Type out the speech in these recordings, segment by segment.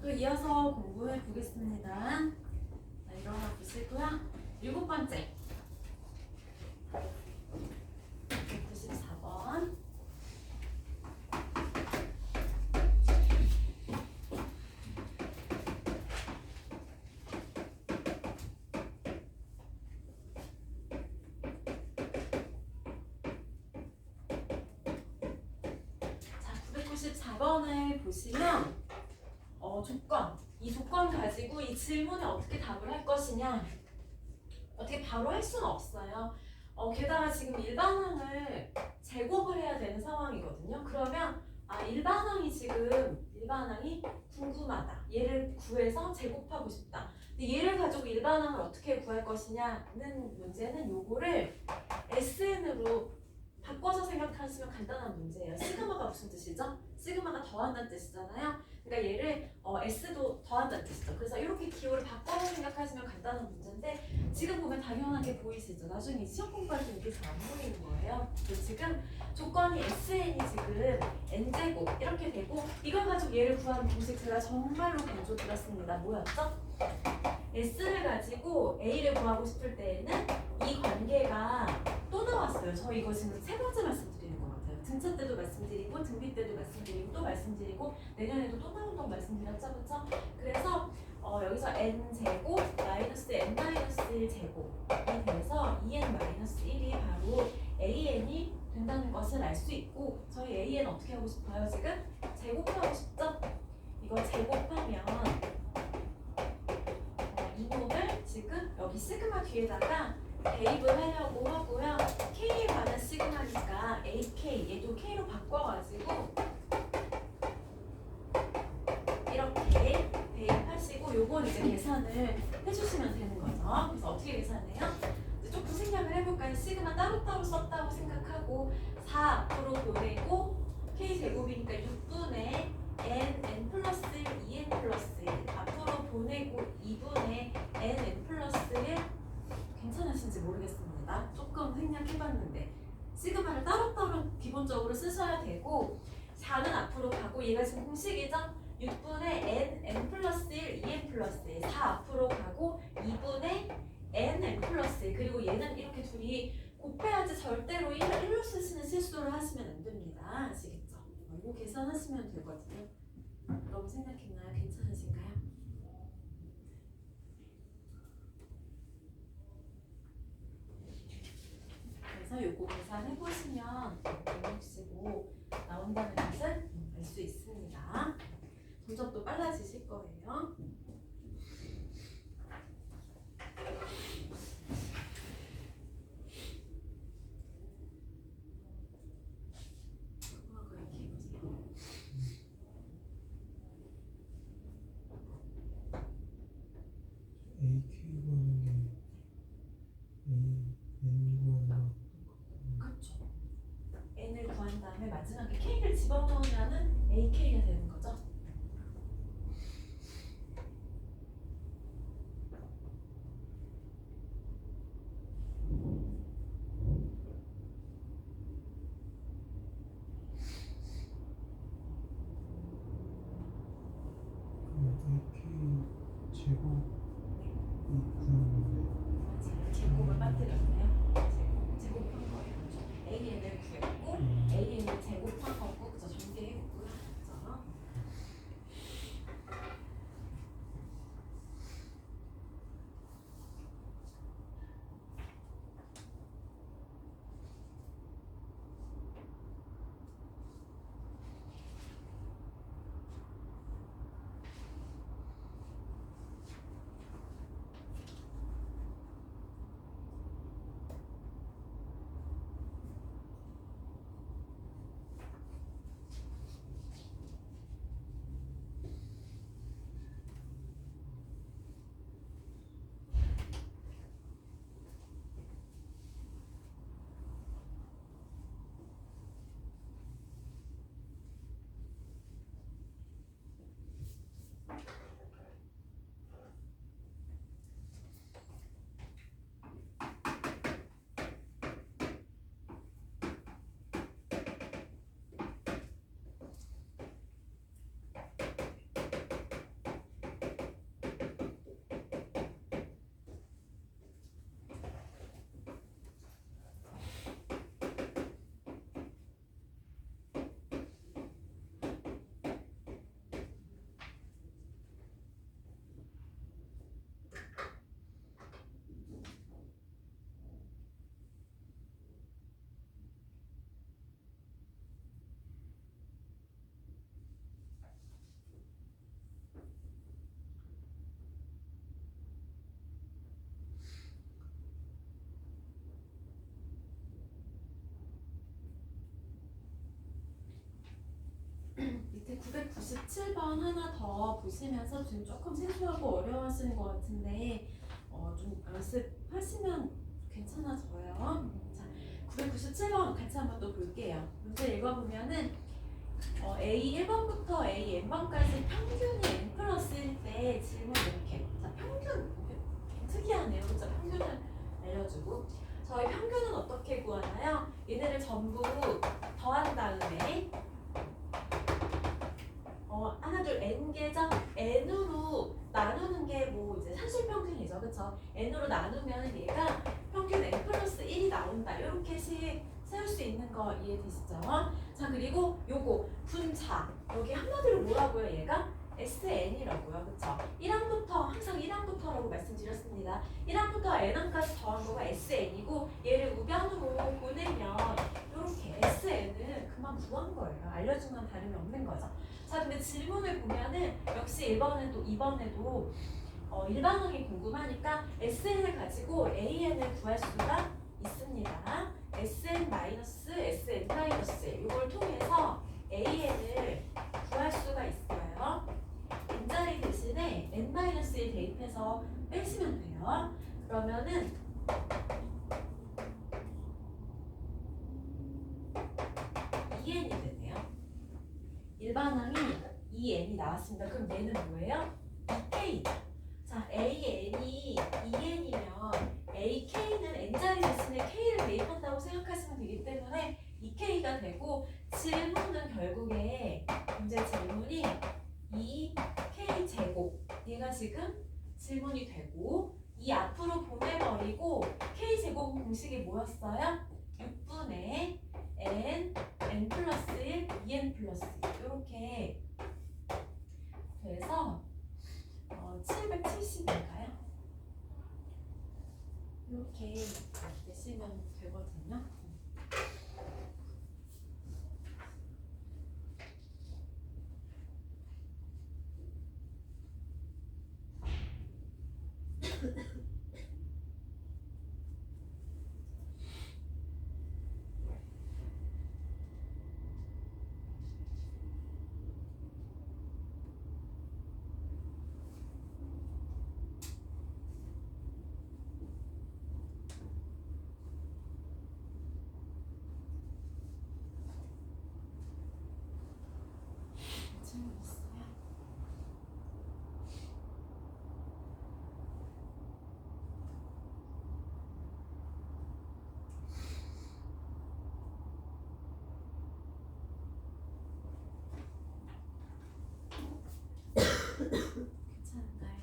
또 이어서 공부해 보겠습니다. 자, 일어나 보시고요. 7번째 94번. 자, 994번을 보시면 조건, 이 조건 가지고 이 질문에 어떻게 답을 할 것이냐, 어떻게 바로 할 수는 없어요. 게다가 지금 일반항을 제곱을 해야 되는 상황이거든요. 그러면 일반항이 궁금하다. 얘를 구해서 제곱하고 싶다. 근데 얘를 가지고 일반항을 어떻게 구할 것이냐는 문제는 요거를 SN으로 바꿔서 생각하시면 간단한 문제예요. 시그마가 무슨 뜻이죠? 시그마가 더한다는 뜻이잖아요. 그러니까 얘를 S도 더한다는 뜻이죠. 그래서 이렇게 기호를 바꿔서 생각하시면 간단한 문제인데 지금 보면 당연하게 보이시죠? 나중에 시험 공부할 때 이게 잘 안 보이는 거예요. 지금 조건이 SN이 지금 N제곱 이렇게 되고 이걸 가지고 얘를 구하는 공식 제가 정말로 강조드렸습니다. 뭐였죠? S를 가지고 A를 구하고 싶을 때에는 이 관계가 또 나왔어요. 저 이거 지금 세 번째 말씀드리는 것 같아요. 등차 때도 말씀드리고 등비 때도 말씀드리고 또 말씀드리고 내년에도 또 나온다고 말씀드렸죠, 그렇죠? 그래서 여기서 n제곱 마이너스 n-1 제곱이 돼서 2n-1이 바로 an이 된다는 것을 알 수 있고 저희 an 어떻게 하고 싶어요? 지금 제곱하고 싶죠? 이거 제곱하면 이 놈을 지금 여기 시그마 뒤에다가 대입을 하려고 하고요. K에 관한 시그마니까 AK 얘도 K로 바꿔가지고 이렇게 대입하시고 요건 이제 계산을 해주시면 되는 거죠. 그래서 어떻게 계산해요? 이제 조금 생각을 해볼까요? 시그마 따로따로 썼다고 생각하고 4 앞으로 보내고 K제곱이니까 6분의 n 플러스 1, 2n 플러스 1 앞으로 보내고 2분의 n 플러스 1 괜찮으신지 모르겠습니다. 조금 생략해봤는데 시그마를 따로따로 기본적으로 쓰셔야 되고 4는 앞으로 가고 얘가 지금 공식이죠? 6분의 n 플러스 1, 2n 플러스 1 4 앞으로 가고 2분의 n 플러스 1 그리고 얘는 이렇게 둘이 곱해야지 절대로 1로 쓰시는 실수를 하시면 안 됩니다. 아시겠죠? 이거 계산하시면 되거든요. 너무 생략했나요? 괜찮으신가요? 그래서 요거 계산해보시면 165 나온다는 것을 알 수 있습니다. 점점 빨라지실 거예요. 그렇죠. n을 구한 다음에 마지막에 k를 집어넣으면은 ak가 되는 거죠. 제곱을 빠뜨렸네요. 제곱한 거예요. AN을 구했고 AN을 제곱한 거고 그죠? 전개했고요. 그죠? 97번 하나 더 보시면서 지금 조금 생소하고 어려워하시는 것 같은데 좀 연습하시면 괜찮아져요. 자, 997번 같이 한번 또 볼게요. 문제 읽어보면은 A 1번부터 A n번까지 평균이 n 플러스 1 때 질문 이렇게. 자, 평균 특이하네요. 그죠? 평균을 알려주고 저희 평균은 어떻게 구하나요? 얘네를 전부 더한 다음에 하나 둘 n개죠? n으로 나누는 게 뭐 이제 산술평균이죠. 그쵸? n으로 나누면 얘가 평균 n 플러스 1이 나온다. 이렇게씩 세울 수 있는 거 이해되시죠? 자, 그리고 요거 분차 여기 한마디로 뭐라고요? 얘가 SN이라고요. 그쵸? 1항부터 항상 1항부터라고 말씀드렸습니다. 1항부터 n항까지 더한 거가 SN이고 얘를 우변으로 보내면 이렇게 SN은 그만 구한 거예요. 알려준 건 다름이 없는 거죠. 자, 근데 질문을 보면은 역시 1번에도 2번에도 일반항이 궁금하니까 SN을 가지고 AN을 구할 수가 있습니다. SN-SN- 이걸 통해서 AN을 구할 수가 있어요. n자리 대신에 n-1 대입해서 빼시면 돼요. 그러면은 2n이 되네요. 일반항이 2n이 나왔습니다. 그럼 얘는 뭐예요? 2k. 자, AN이 2n이면 AK는 n자리 대신에 k를 대입한다고 생각하시면 되기 때문에 2k가 되고 질문은 결국에 문제 질문이 2k 제곱 얘가 지금 질문이 되고 이 앞으로 보내버리고 k 제곱 공식이 뭐였어요? 6분의 n 플러스 1, 2n 플러스 1 이렇게 돼서 770인가요? 이렇게 내시면 되거든요. 질문 있어요? 괜찮은가요?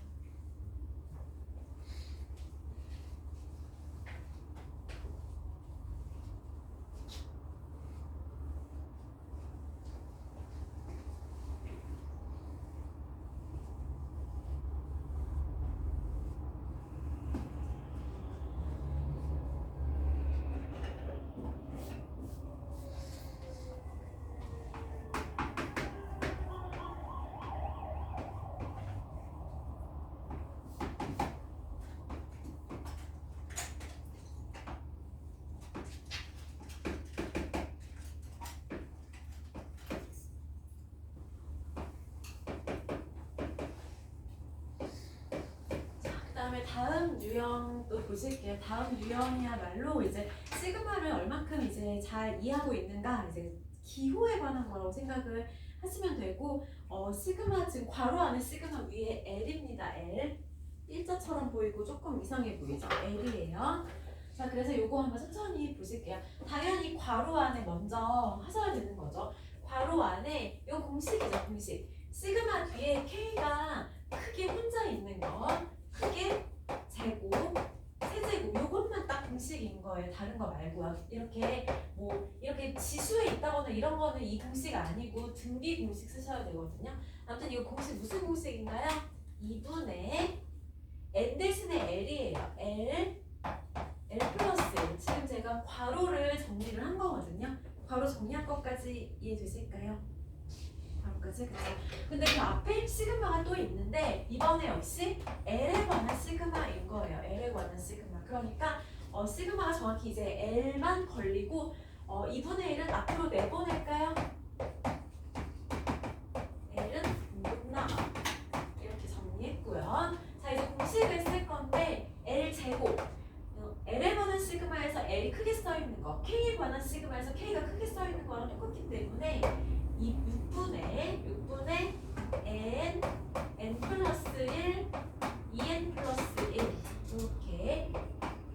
그다음에 다음 유형도 보실게요. 다음 유형이야말로 이제 시그마를 얼만큼 이제 잘 이해하고 있는가 이제 기호에 관한 거라고 생각을 하시면 되고 시그마 지금 괄호 안에 시그마 위에 L입니다. L 일자처럼 보이고 조금 이상해 보이죠? L이에요. 자, 그래서 요거 한번 천천히 보실게요. 당연히 괄호 안에 먼저 하셔야 되는 거죠. 괄호 안에 요 공식이죠, 공식. 시그마 뒤에 K가 크게 혼자 있는 거. 크게 제곱, 세제곱 요것만 딱 공식인 거예요. 다른 거 말고요. 이렇게 뭐 이렇게 지수에 있다거나 이런 거는 이 공식 아니고 등비 공식 쓰셔야 되거든요. 아무튼 이거 공식 무슨 공식인가요? 2분의 n 대신에 l이에요. L 플러스 1. 지금 제가 괄호를 정리를 한 거거든요. 괄호 정리한 것까지 이해되실까요? 괄호까지? 그쵸? 근데 그 앞에 시그마가 또 있는데 이번에 역시 L에 관한 시그마인 거예요. L에 관한 시그마. 그러니까 시그마가 정확히 이제 L만 걸리고 2분의 1은 앞으로 내보낼까요? L은 L이 크게 써 있는 거, K에 관한 시그마에서 K가 크게 써 있는 거랑 똑같기 때문에 이 6분의 n 플러스 1, 2n 플러스 1 이렇게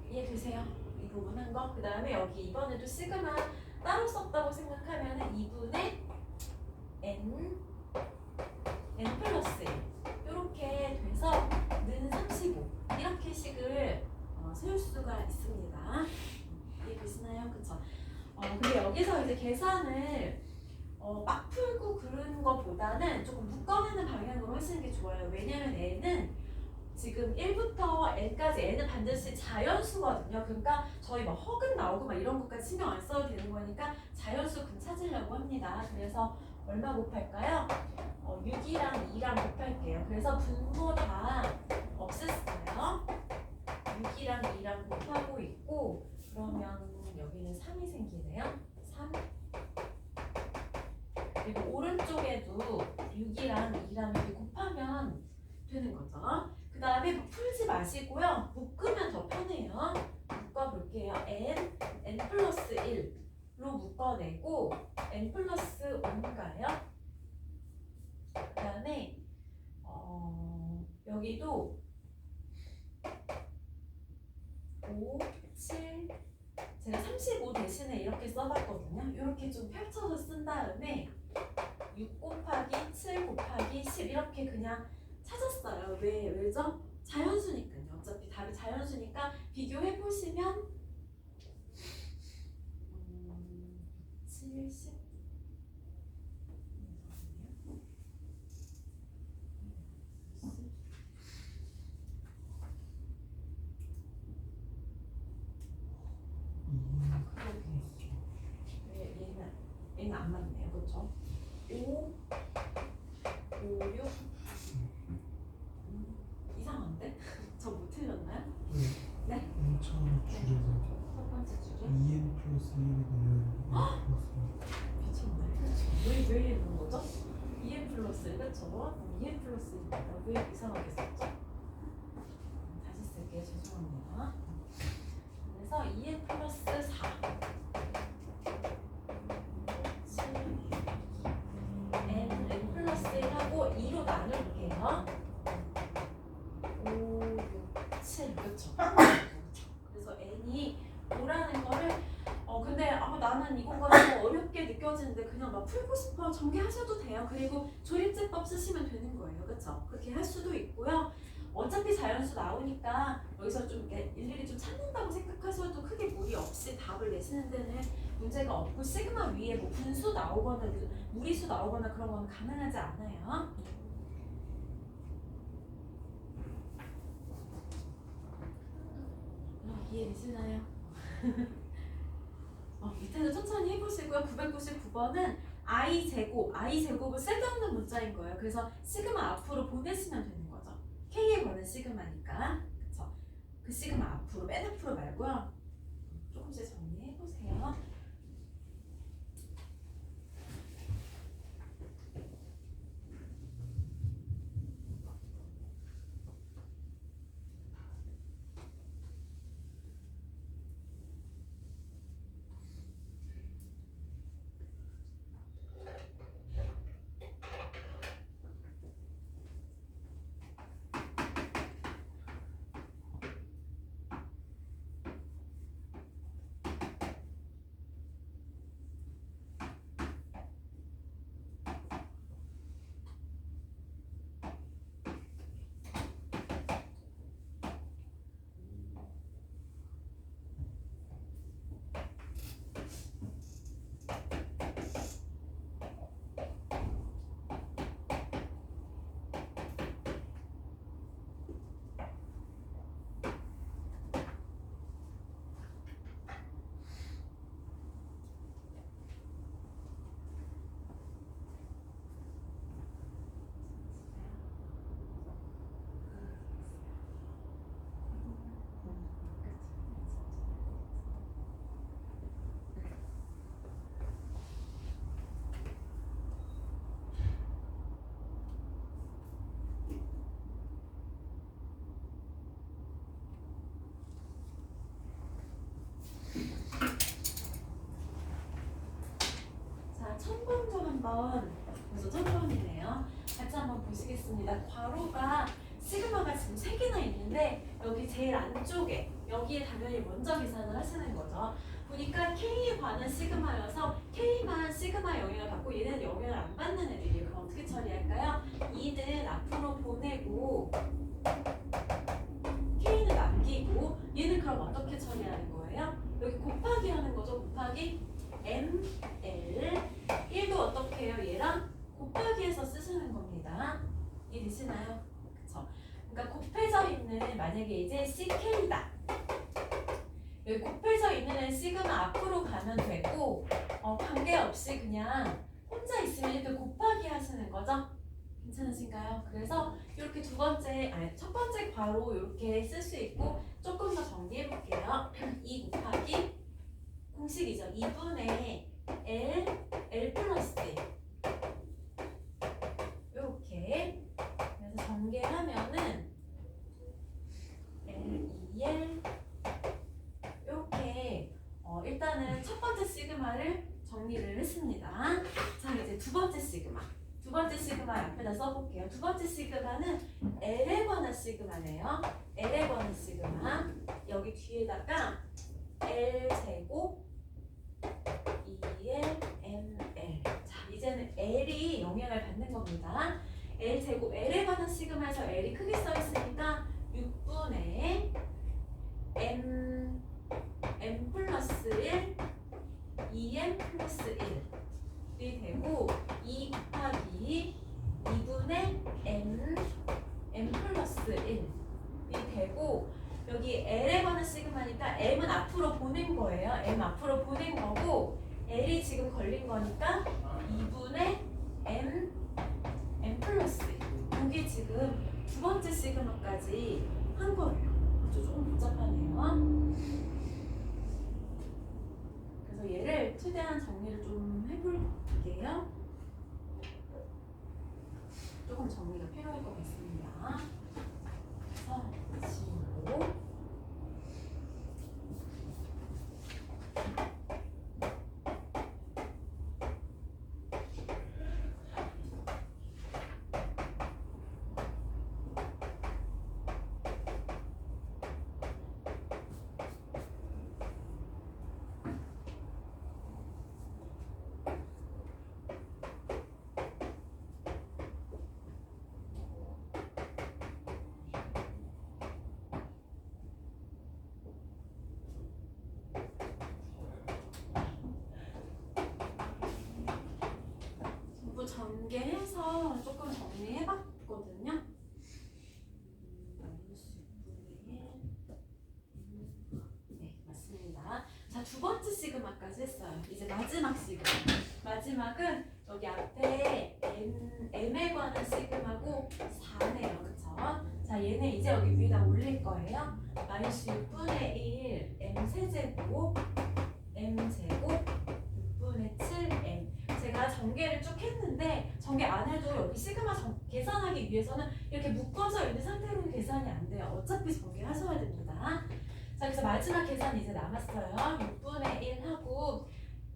이해되세요? 이 부분 한 거. 그 다음에 여기 이번에도 시그마 따로 썼다고 생각하면 2분의 n 플러스 1 이렇게 돼서 는 35 이렇게 식을 세울 수가 있습니다. 이해되시나요? 그쵸? 근데 여기서 이제 계산을 막 풀고 그런 거보다는 조금 묶어내는 방향으로 하시는 게 좋아요. 왜냐면 n은 지금 1부터 n까지 n은 반드시 자연수거든요. 그러니까 저희 뭐 허근 나오고 막 이런 것까지 신경 안 써도 되는 거니까 자연수 근 찾으려고 합니다. 그래서 얼마 곱할까요? 6이랑 2랑 곱할게요. 그래서 분모 다 없앴어요. 6이랑 2랑 곱하고 있고 그러면 여기는 3이 생기네요. 3 그리고 오른쪽에도 6이랑 2랑 이렇게 곱하면 되는 거죠. 그 다음에 풀지 마시고요. 묶으면 더 편해요. 묶어볼게요. n 플러스 1로 묶어내고 n 플러스 5인가요? 그 다음에 여기도 5, 7 제가 35 대신에 이렇게 써봤거든요. 이렇게 좀 펼쳐서 쓴 다음에 6 곱하기 7 곱하기 10 이렇게 그냥 찾았어요. 왜죠? 자연수니까요. 어차피 답이 자연수니까 비교해보시면 70 얘는 안 맞네요. 그렇죠? 5 5, 6 이상한데? 저 못 틀렸나요? 네? 처음 줄여서 첫 번째 줄에 2n 플러스 1이 되면 미쳤네. 그렇죠? 왜 이런 거죠? 2n 플러스 1 그렇죠? 2n 플러스 1입니다. 왜 이상하게 썼죠? 다시 쓸게요. 죄송합니다. 그래서 2n 플러스 4 n 플러스 1하고 2로 나눌게요. 5, 6, 7 그렇죠? 그래서 n이 5라는 거를 근데 나는 이거가 너무 어렵게 느껴지는데 그냥 막 풀고 싶어 전개하셔도 돼요. 그리고 조립제법 쓰시면 되는 거예요. 그렇죠? 그렇게 할 수도 있고요. 어차피 자연수 나오니까 여기서 좀 이렇게 일일이 좀 찾는다고 생각하셔도 크게 무리 없이 답을 내시는 데는 문제가 없고 시그마 위에 뭐 분수 나오거나 무리수 나오거나 그런 건 가능하지 않아요. 이해되시나요? 밑에서 천천히 해보시고요. 999번은 i제곱을 쓸데없는 문자인 거예요. 그래서 시그마 앞으로 보내시면 되는 거죠. K에 관한 시그마니까. 그쵸? 그 시그마 앞으로, 맨 앞으로 말고요. 조금씩 정리해보세요. 왼쪽에 여기에 당연히 먼저 계산을 하시는 거죠. 보니까 K에 관한 시그마여서 K만 시그마 영향을 받고 얘는 영향을 안 받는 애들이에요. 그럼 어떻게 처리할까요? 2는 앞으로 보내고 K는 남기고 얘는 그럼 어떻게 처리하는 거예요? 여기 곱하기 하는 거죠. 곱하기 ML 1도 어떻게 해요? 얘랑 곱하기해서 쓰시는 겁니다. 이해되시나요? 그쵸? 그러니까 곱해져 있는 만약에 이제 CK다. 여기 곱해져 있는 애 시그마 앞으로 가면 되고 관계없이 그냥 혼자 있으면 이렇게 곱하기 하시는 거죠? 괜찮으신가요? 그래서 이렇게 첫 번째 괄호 이렇게 쓸 수 있고 조금 더 정리해 볼게요. 2 곱하기 공식이죠. 2분의 L 플러스 1 이렇게 그래서 전개하면은 L, 2L 이렇게 일단은 첫 번째 시그마를 정리를 했습니다. 자 이제 두 번째 시그마. 두 번째 시그마 앞에다 써볼게요. 두 번째 시그마는 L에 관한 시그마네요. L에 관한 시그마. 여기 뒤에다가 L 제곱 2L ML. 자 이제는 L이 영향을 받는 겁니다. L 제곱 L에 관한 시그마에서 L이 크게 써 있으니까 6분의 M 플러스 1 2M 플러스 1이 되고 2 곱하기 2분의 M 플러스 1이 되고 여기 L에 관한 시그마니까 M은 앞으로 보낸 거예요. M 앞으로 보낸 거고 L이 지금 걸린 거니까 2분의 M 플러스 1 이게 지금 두 번째 시그마까지 한 거예요. 좀 복잡하네요. 그래서 얘를 최대한 정리를 좀 해볼게요. 조금 정리가 필요할 것 같습니다. 그래서 지우고 전개해서 조금 정리해봤거든요. 네, 맞습니다. 자, 두 번째 시그마까지 했어요. 이제 마지막 시그마. 마지막은 여기 앞에 M에 관한 시그마고 4네요. 그쵸? 자, 얘는 이제 여기 위에다 올릴 거예요. 마이너스 6분의 1 M 세제곱 M 제곱 6분의 7M. 제가 전개를 쭉 했는데 전개 안 해도 여기 시그마 계산하기 위해서는 이렇게 묶어져 있는 상태로는 계산이 안 돼요. 어차피 전개하셔야 됩니다. 자, 그래서 마지막 계산이 이제 남았어요. 6분의 1하고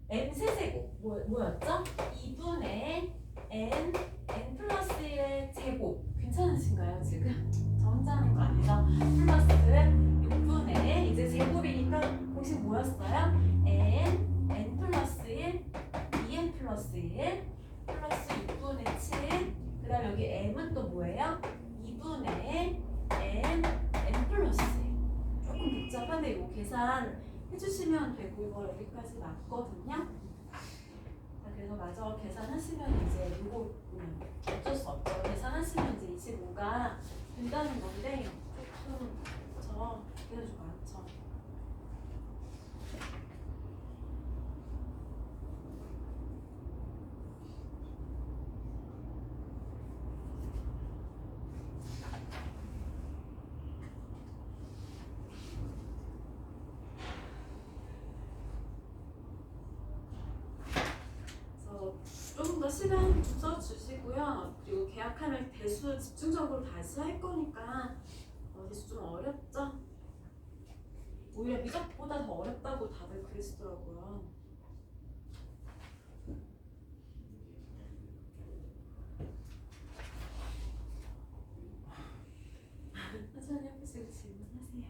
M 세제곱 뭐였죠? 2분의 N 플러스 1의 제곱. 괜찮으신가요 지금? 저 혼자 하는 거 아니죠? 플러스 6분의 이제 제곱이니까 공식 뭐였어요? N 플러스 1 2N 플러스 1 플러스 6분의 7. 그 다음 여기 M은 또 뭐예요? 2분의 N 플러스 1. 조금 복잡한데 이거 계산 해주시면 되고 이거 여기까지 맞거든요. 자, 그래서 마저 계산하시면 이제 이거 어쩔 수 없죠. 계산하시면 이제 25가 된다는 건데 조금 그쵸? 그래도 좀 많죠. 조금 더 시간 써주시고요. 그리고 계약하면 대수 집중적으로 다시 할 거니까 대수 좀 어렵죠? 오히려 미적보다 더 어렵다고 다들 그러시더라고요. 천천히 해보시고 질문하세요.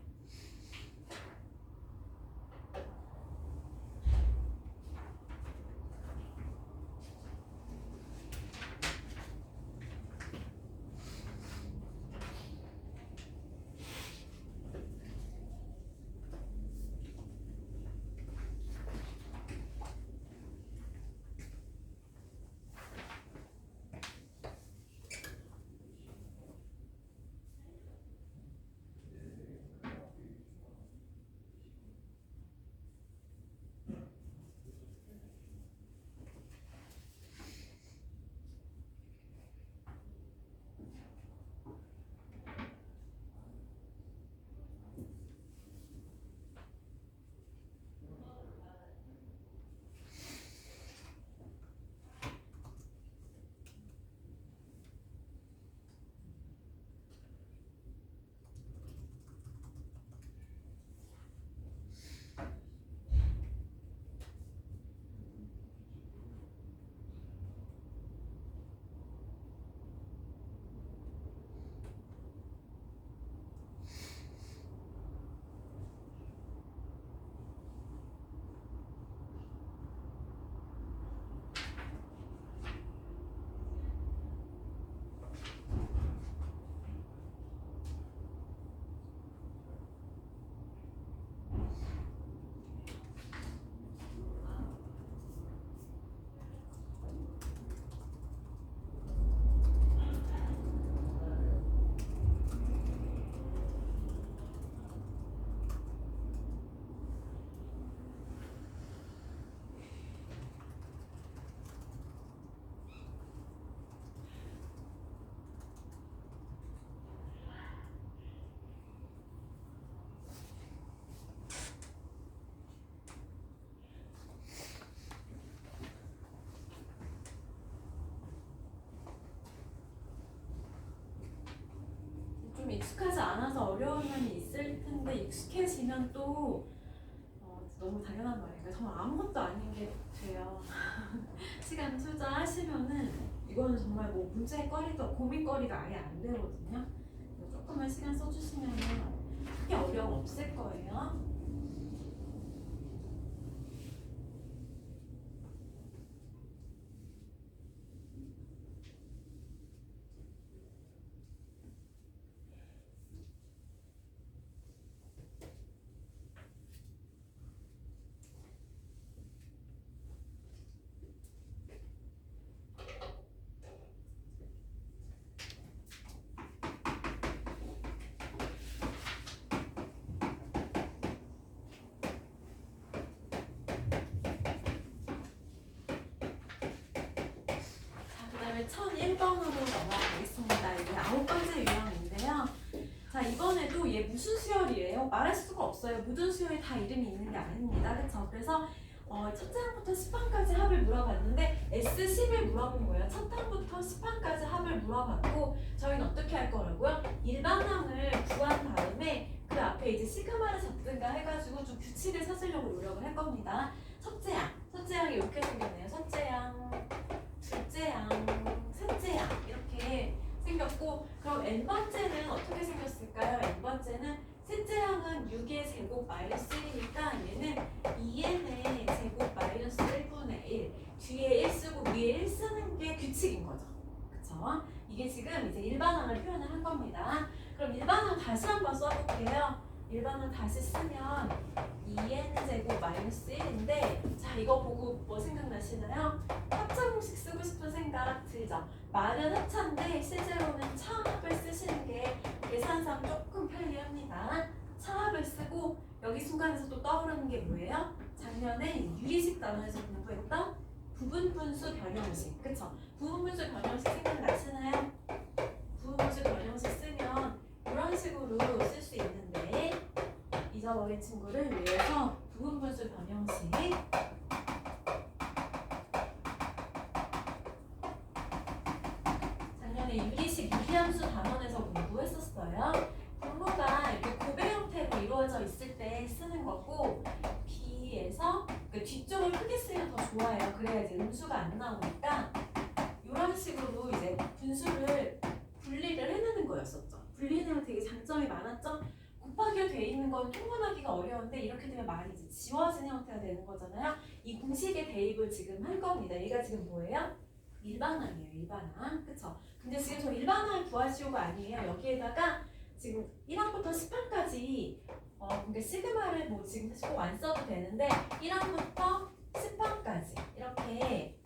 좀 익숙하지 않아서 어려운 면이 있을 텐데 익숙해지면 또 너무 당연한 말이니까 정말 아무것도 아닌 게 돼요. 시간 투자하시면은 이거는 정말 뭐 문제거리도 고민거리가 아예 안 되거든요. 조금만 시간 써주시면 크게 어려움 없을 거예요. 그다음에 1001번으로 넘어가겠습니다. 이게 9번째 유형인데요. 자, 이번에도 얘 무슨 수열이에요? 말할 수가 없어요. 모든 수열이 다 이름이 있는 게 아닙니다. 그렇죠? 그래서 첫 항부터 10항까지 합을 물어봤는데 S10을 물어본 거예요. 첫 항부터 10항까지 합을 물어봤고 저희는 어떻게 할 거라고요? 일반항을 구한 다음에 그 앞에 이제 시그마를 잡든가 해가지고 좀 규칙을 찾으려고 노력을 할 겁니다. 첫째 항이 이렇게 생겼네요. 첫째 항, 둘째 항, 셋째 항 이렇게 생겼고 그럼 n번째는 어떻게 생겼을까요? n번째는 셋째 항은 6의 제곱 마이너스 1이니까 얘는 2n의 제곱 마이너스 1분의 1 뒤에 1 쓰고 위에 1 쓰는 게 규칙인 거죠. 그쵸? 이게 지금 이제 일반항을 표현을 한 겁니다. 그럼 일반항 다시 한번 써볼게요. 일반항 다시 쓰면 2n 제곱 마이너스 1인데 자 이거 보고 뭐 생각나시나요? 합차 공식 쓰고 싶은 생각 들죠? 말은 합차인데 실제로는 차합을 쓰시는 게 계산상 조금 편리합니다. 차합을 쓰고 여기 순간에서 또 떠오르는 게 뭐예요? 작년에 유리식 단원에서 공부했던 부분분수 변형식 그쵸? 부분분수 변형식 생각나시나요? 부분분수 변형식 쓰면 이런 식으로 쓸 수 있는데 잊어버린 친구를 위해서 부분분수 변형식 작년에 유리식 유리함수 단원에서 공부했었어요. 분모가 이렇게 고배 형태로 이루어져 있을 때 쓰는 거고 B에서 그러니까 뒤쪽을 크게 쓰면 더 좋아요. 그래야 이제 음수가 안 나오니까 이런 식으로 이제 분수를 분리를 해내는 거였었죠. 분리는 되게 장점이 많았죠. 곱하기로 돼 있는 건 통분하기가 어려운데 이렇게 되면 말이 이제 지워진 형태가 되는 거잖아요. 이 공식의 대입을 지금 한 겁니다. 얘가 지금 뭐예요? 일반항이에요. 일반항. 그쵸? 근데 지금 저 일반항을 구하시오가 아니에요. 여기에다가 지금 1항부터 10항까지 그러니까 시그마를 뭐 지금 꼭 안 써도 되는데 1항부터 10항까지 이렇게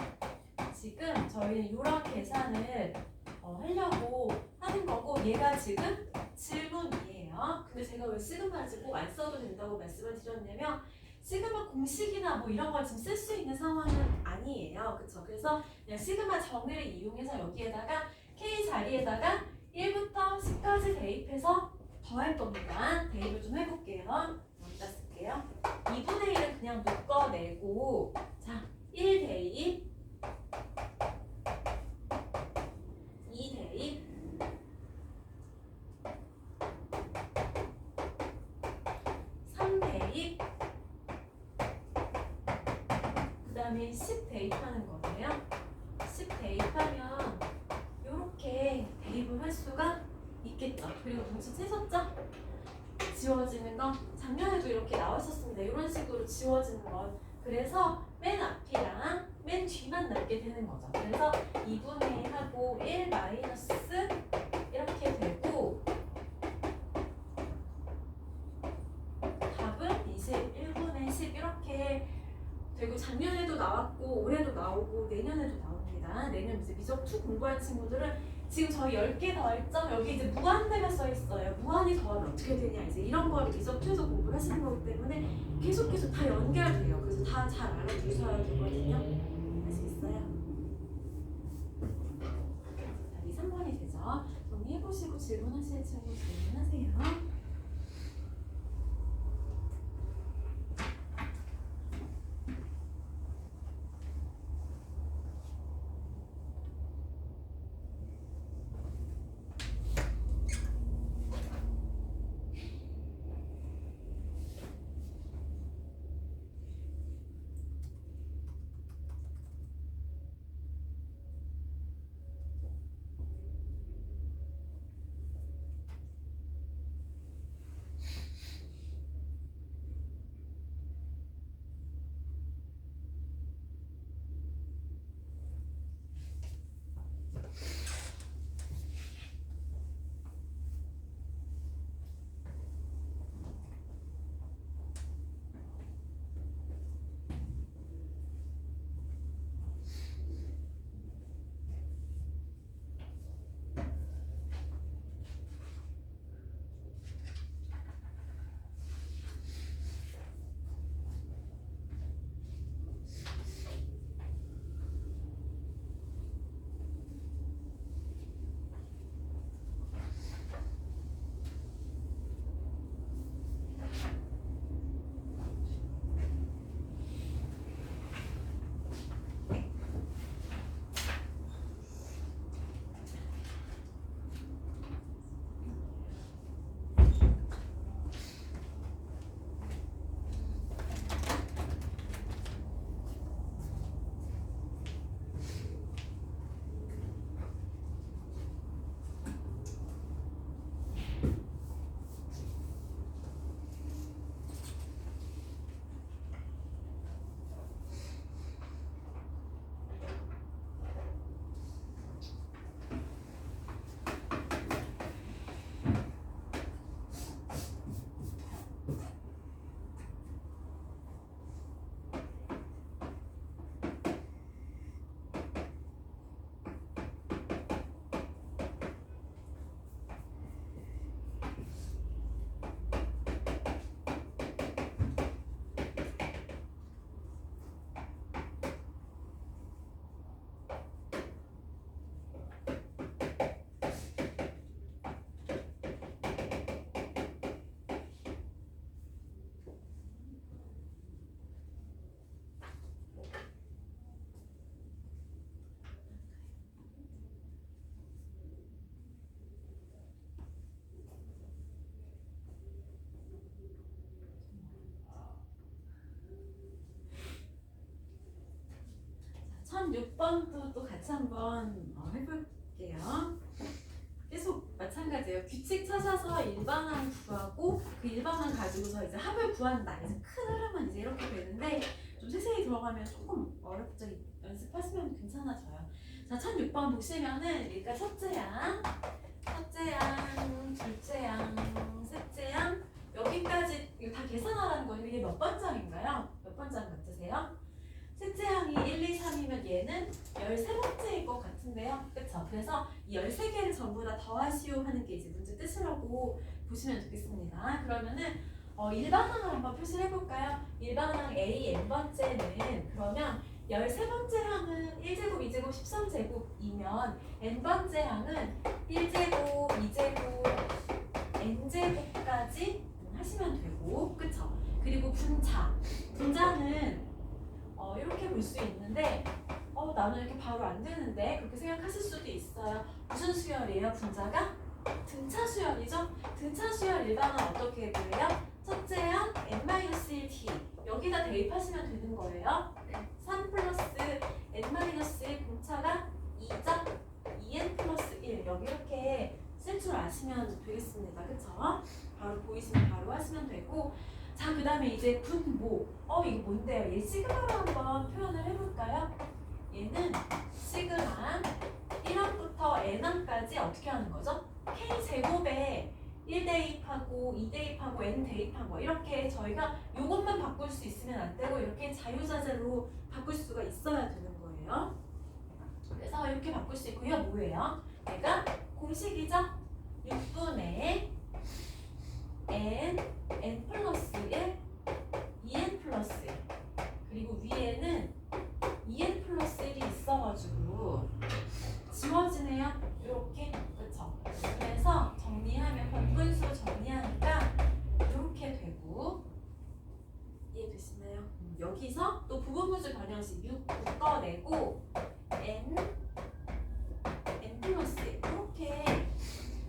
지금 저희는 이런 계산을 하려고 하는 거고 얘가 지금 질문이에요. 근데 제가 왜 시그마를 꼭 안 써도 된다고 말씀을 드렸냐면 시그마 공식이나 뭐 이런 걸 지금 쓸 수 있는 상황은 아니에요. 그쵸? 그래서 그냥 시그마 정의를 이용해서 여기에다가 K 자리에다가 1부터 10까지 대입해서 더할 겁니다. 대입을 좀 해볼게요. 여기다 쓸게요. 2분의 1은 그냥 묶어내고 자, 1 대입 2 대입 3 대입 그 다음에 10 대입하는 거예요. 10 대입하면 이렇게 대입을 할 수가 있겠죠. 그리고 눈치채셨죠? 지워지는 거 작년에도 이렇게 나왔었습니다. 이런 식으로 지워지는 건 그래서 맨 앞이랑 맨 뒤만 남게 되는 거죠. 그래서 2분의 1하고 1 마이너스 이렇게 되고 답은 21분의 10 이렇게 되고 작년에도 나왔고 올해도 나오고 내년에도 나옵니다. 내년 이제 미적 2 공부할 친구들은 지금 저희 10개 더할 점 여기 이제 무한대가 써 있어요. 무한이 더하면 어떻게 되냐 이제 이런 걸 미적 2에서 공부를 하시는 거기 때문에 계속 다 연결돼요. 그래서 다 잘 알아두셔야 되거든요. 아시겠어요? 답이 3번이 되죠. 정리해보시고 질문하실 친구 질문하세요. 한번 해볼게요. 계속 마찬가지예요. 규칙 찾아서 일반항 구하고 그 일반항 가지고서 이제 합을 구한다. 이제 큰 흐름은 이제 이렇게 되는데 좀 세세히 들어가면 조금 어렵죠. 연습하시면 괜찮아져요. 자, 1006번 보시면은 일단 첫째 양, 둘째 양, 셋째 양 여기까지 이거 다 계산하라는 거예요. 이게 몇 번장인가요? 몇 번장 같으세요? 셋째 항이 1, 2, 3이면 얘는 13번째일 것 같은데요. 그쵸? 그래서 이 13개를 전부 다 더하시오 하는 게 이제 문제 뜻이라고 보시면 되겠습니다. 그러면은 일반항을 한번 표시를 해볼까요? 일반항 A, n번째는 그러면 13번째 항은 1제곱, 2제곱, 13제곱이면 n번째 항은 1제곱, 2제곱, n제곱까지 하시면 되고, 그쵸? 그리고 분자는 이렇게 볼 수 있는데 나는 이렇게 바로 안 되는데 그렇게 생각하실 수도 있어요. 무슨 수열이에요? 분자가? 등차 수열이죠? 등차 수열 일반은 어떻게 돼요? 첫째양 n-1t 여기다 대입하시면 되는 거예요. 3 플러스 n-1 공차가 2죠? 2n 플러스 1 여기 이렇게 쓸 줄 아시면 되겠습니다. 그쵸? 바로 보이시면 바로 하시면 되고, 자, 그 다음에 이제 분모. 이거 뭔데요? 얘 시그마로 한번 표현을 해볼까요? 얘는 시그마 1항부터 n항까지 어떻게 하는 거죠? k제곱에 1 대입하고 2 대입하고 n 대입한 거 이렇게 저희가 이것만 바꿀 수 있으면 안 되고 이렇게 자유자재로 바꿀 수가 있어야 되는 거예요. 그래서 이렇게 바꿀 수 있고요. 뭐예요? 얘가 공식이죠? 6분의 n 플러스 1 2n 플러스 1 그리고 위에는 2n 플러스 1이 있어가지고 지워지네요. 이렇게. 그쵸? 그래서 정리하면 번분수 정리하니까 이렇게 되고, 이해되시나요? 여기서 또 부분분수 변형식 6 묶어내고 n 플러스 1 이렇게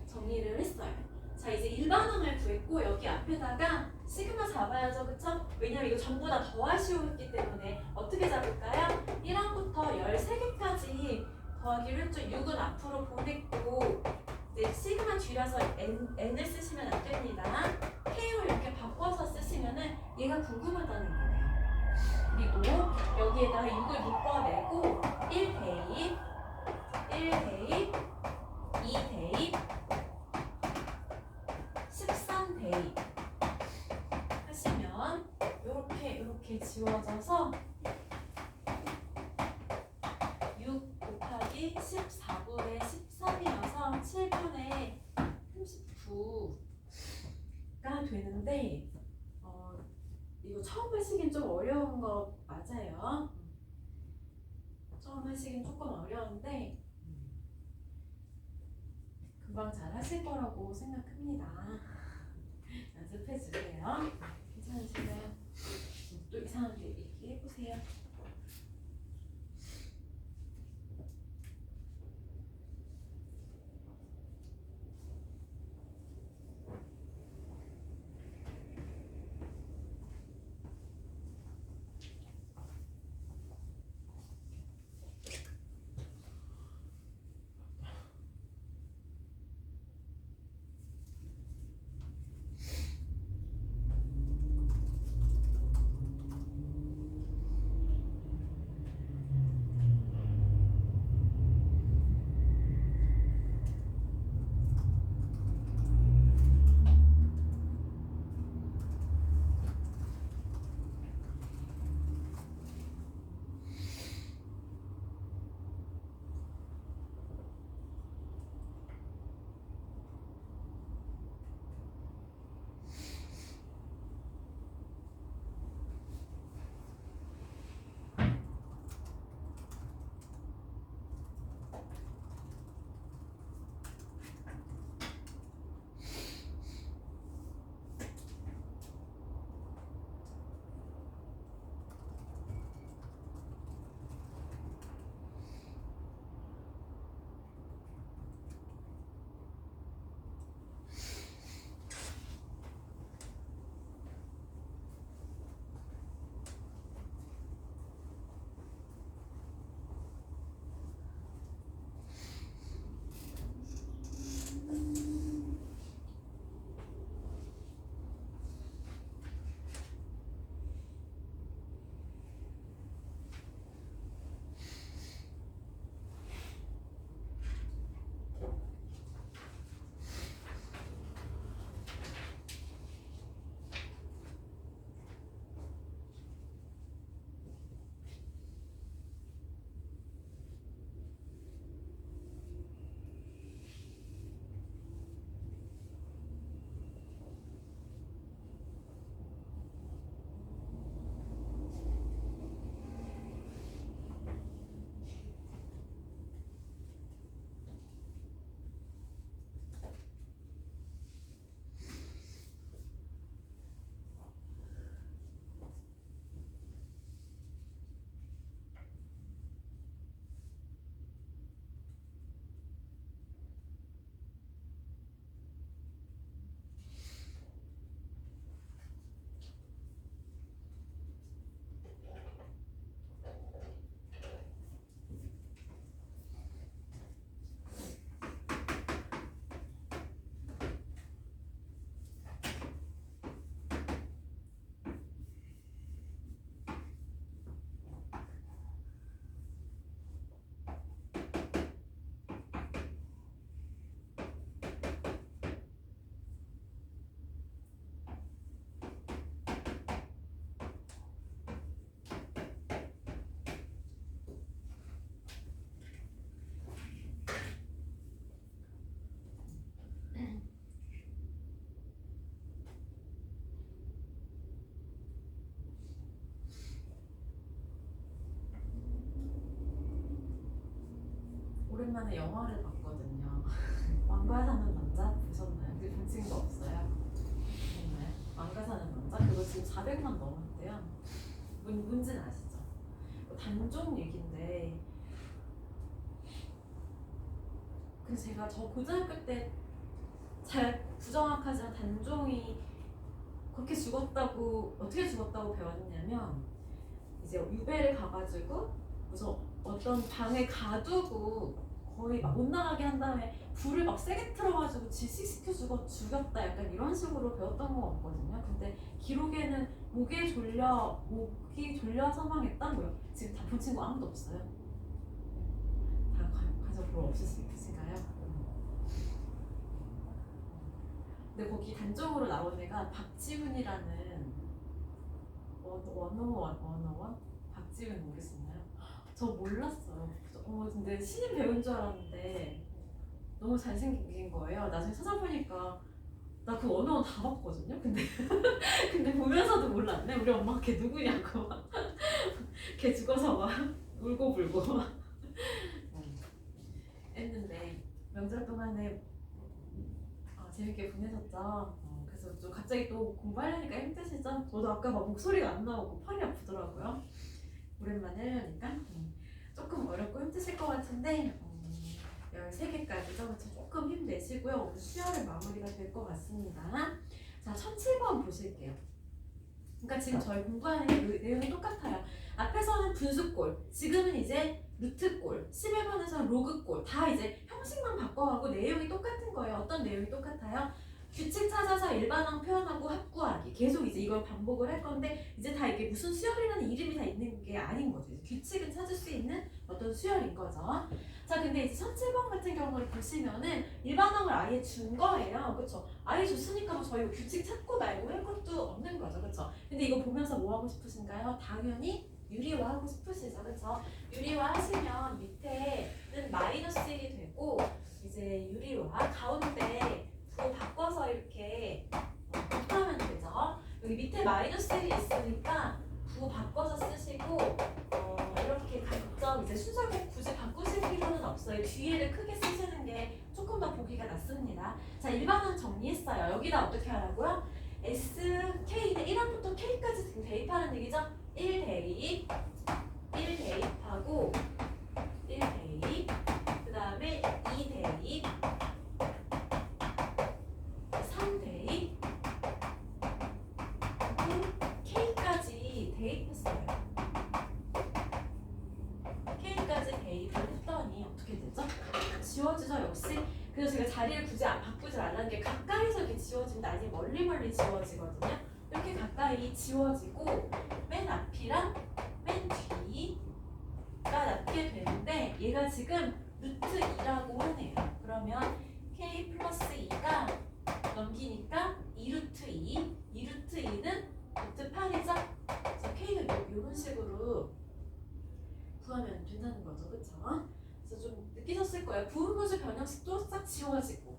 정리를 했어요. 자, 이제 일반항을 구했고 여기 앞에다가 시그마 잡아야죠. 그쵸? 왜냐면 이거 전부 다 더하시오였기 때문에 어떻게 잡을까요? 1항부터 13개까지 더하기로 했죠. 6은 앞으로 보냈고 이제 시그마 뒤라서 n을 쓰시면 안 됩니다. k로 이렇게 바꿔서 쓰시면은 얘가 궁금하다는 거예요. 그리고 여기에다가 6을 묶어내고 1 대입 2 대입 13 대입 하시면 이렇게 지워져서 6 곱하기 14분의 13이어서 7분의 39가 되는데 이거 처음 하시긴 좀 어려운 거 맞아요. 처음 하시긴 조금 어려운데 금방 잘 하실 거라고 생각합니다. 연습해 주세요. 괜찮으신가요? 또 이상한 데 얘기해 보세요. 오랜만에 영화를 봤거든요. 왕가 사는 남자 보셨나요? 근데 본 친구 없어요? 없나요? 왕가 사는 남자? 그거 지금 400만 넘었대요. 뭔지는 아시죠? 단종 얘긴데 그 제가 저 고등학교 때 잘 부정확하지만 단종이 그렇게 죽었다고 어떻게 죽었다고 배웠냐면 이제 유배를 가가지고 무슨 어떤 방에 가두고 거의 막 못 나가게 한 다음에 불을 막 세게 틀어가지고 질식시켜 죽였다 약간 이런 식으로 배웠던 것 같거든요. 근데 기록에는 목이 졸려 사망했다 뭐요. 지금 다 본 친구 아무도 없어요. 다 가족 볼 없으신가요? 근데 거기 단적으로 나온 애가 박지훈이라는 원어원 박지훈 모르시나요? 저 몰랐어요. 근데 신인 배우인 줄 알았는데 너무 잘생긴 거예요. 나중에 찾아보니까 나 그 원어원 다 봤거든요. 근데 근데 보면서도 몰랐네. 우리 엄마가 걔 누구냐고 걔 죽어서 막 울고 불고 했는데 명절 동안에 재밌게 보내셨죠? 그래서 좀 갑자기 또 공부하려니까 힘드시죠? 저도 아까 막 목소리가 안 나오고 팔이 아프더라고요. 오랜만에 하려니까 조금 어렵고 힘드실 것 같은데 13개까지죠? 그래서 조금 힘내시고요. 오늘 수혈의 마무리가 될 것 같습니다. 자, 1007번 보실게요. 그러니까 지금 저희 공부하는 내용이 똑같아요. 앞에서는 분수꼴, 지금은 이제 루트꼴, 11번에서는 로그꼴, 다 이제 형식만 바꿔가고 내용이 똑같은 거예요. 어떤 내용이 똑같아요? 규칙 찾아서 일반항 표현하고 합구하기. 계속 이제 이걸 반복을 할 건데 이제 다 이게 무슨 수열이라는 이름이 다 있는 게 아닌 거죠. 규칙은 찾을 수 있는 어떤 수열인 거죠. 자, 근데 이제 1007번 같은 경우를 보시면은 일반항을 아예 준 거예요. 그쵸? 아예 줬으니까 뭐 저희 규칙 찾고 말고 할 것도 없는 거죠. 그쵸? 근데 이거 보면서 뭐 하고 싶으신가요? 당연히 유리화 하고 싶으시죠. 그쵸? 유리화 하시면 밑에는 마이너스 1이 되고 이제 유리화 가운데 부호 바꿔서 이렇게 곱하면 되죠. 여기 밑에 마이너스 1이 있으니까 부호 바꿔서 쓰시고 이렇게 각점 이제 순서 굳이 바꾸실 필요는 없어요. 뒤에를 크게 쓰시는 게 조금 더 보기가 낫습니다. 자, 일반은 정리했어요. 여기다 어떻게 하라고요? S, K는 1항부터 K까지 지금 대입하는 얘기죠? 1 대입, 1 대입하고 1 대입, 그 다음에 2 대입, 3 대입, K까지 대입했어요. K까지 대입을 했더니 어떻게 되죠? 지워지죠, 역시. 그래서 제가 자리를 굳이 바꾸지 않는 게 가까이서 이렇게 지워진다 아니면 멀리 지워지거든요. 이렇게 가까이 지워지고 맨 앞이랑 맨 뒤가 낫게 되는데 얘가 지금 루트 2라고 하네요. 그러면 K 플러스 2가 넘기니까 2루트 2, 2루트 2는 루트 8이죠? 그래서 K가 이런 식으로 구하면 된다는 거죠. 그쵸? 그래서 좀 느끼셨을 거예요. 부분분수 변형식도 싹 지워지고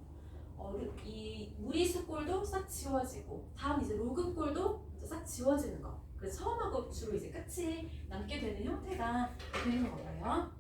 이 무리수꼴도 싹 지워지고 다음 이제 로그꼴도 싹 지워지는 거. 그래서 처음하고 주로 이제 끝이 남게 되는 형태가 되는 거예요.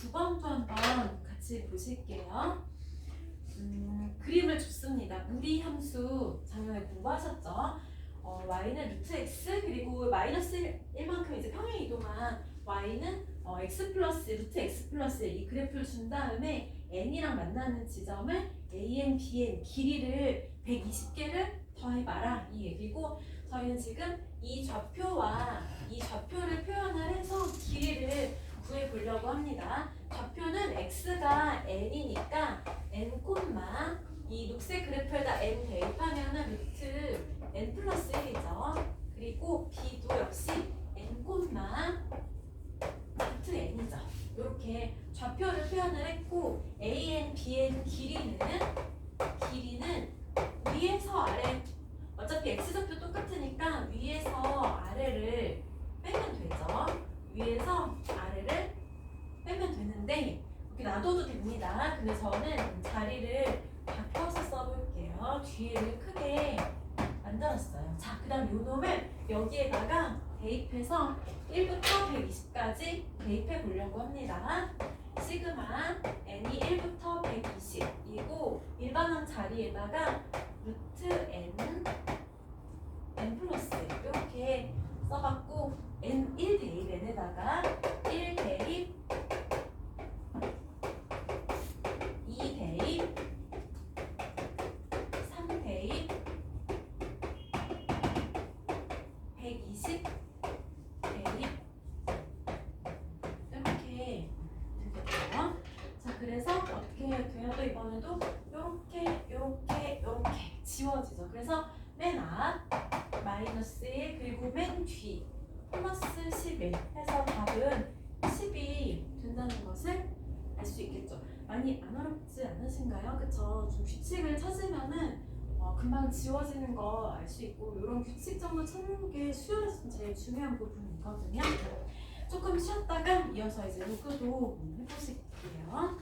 9번도 한번 같이 보실게요. 그림을 줬습니다. 무리 함수 작년에 공부하셨죠? y는 루트 x 그리고 마이너스 1만큼 이제 평행 이동한 y는 x 플러스 루트 x 플러스 이 그래프를 준 다음에 n이랑 만나는 지점을 an, bn 길이를 120개를 더해봐라 이 얘기고 저희는 지금 이 좌표와 이 좌표를 표현을 해서 길이를 구해보려고 합니다. 좌표는 x가 n이니까 n 콤마 이 녹색 그래프에다 n 대입하면은 루트 n 플러스 1이죠. 그리고 b도 역시 n 콤마 루트 n이죠. 이렇게 좌표를 표현을 했고 an, bn 길이는 위에서 아래 어차피 x좌표 똑같으니까 위에서 아래를 빼면 되죠. 위에서 아래를 빼면 되는데 이렇게 놔둬도 됩니다. 근데 저는 자리를 바꿔서 써볼게요. 뒤를 크게 만들었어요. 자, 그 다음 요 놈을 여기에다가 대입해서 1부터 120까지 대입해 보려고 합니다. 시그마 n이 1부터 120이고 일반항 자리에다가 루트 n 플러스 이렇게 써봤고 n 1 대입 n에다가 1 대입 2 대입 3 대입 120 대입 이렇게 되겠죠. 자, 그래서 어떻게 돼요? 이번에도 요렇게 지워지죠. 그래서 맨 앞 마이너스 1 그리고 맨 뒤 플러스 11 해서 답은 10이 된다는 것을 알 수 있겠죠. 많이 안 어렵지 않으신가요? 그쵸? 좀 규칙을 찾으면은 금방 지워지는 거 알 수 있고 이런 규칙 정도 찾는 게 수열에서 제일 중요한 부분이거든요. 조금 쉬었다가 이어서 이제 로그도 해보실게요.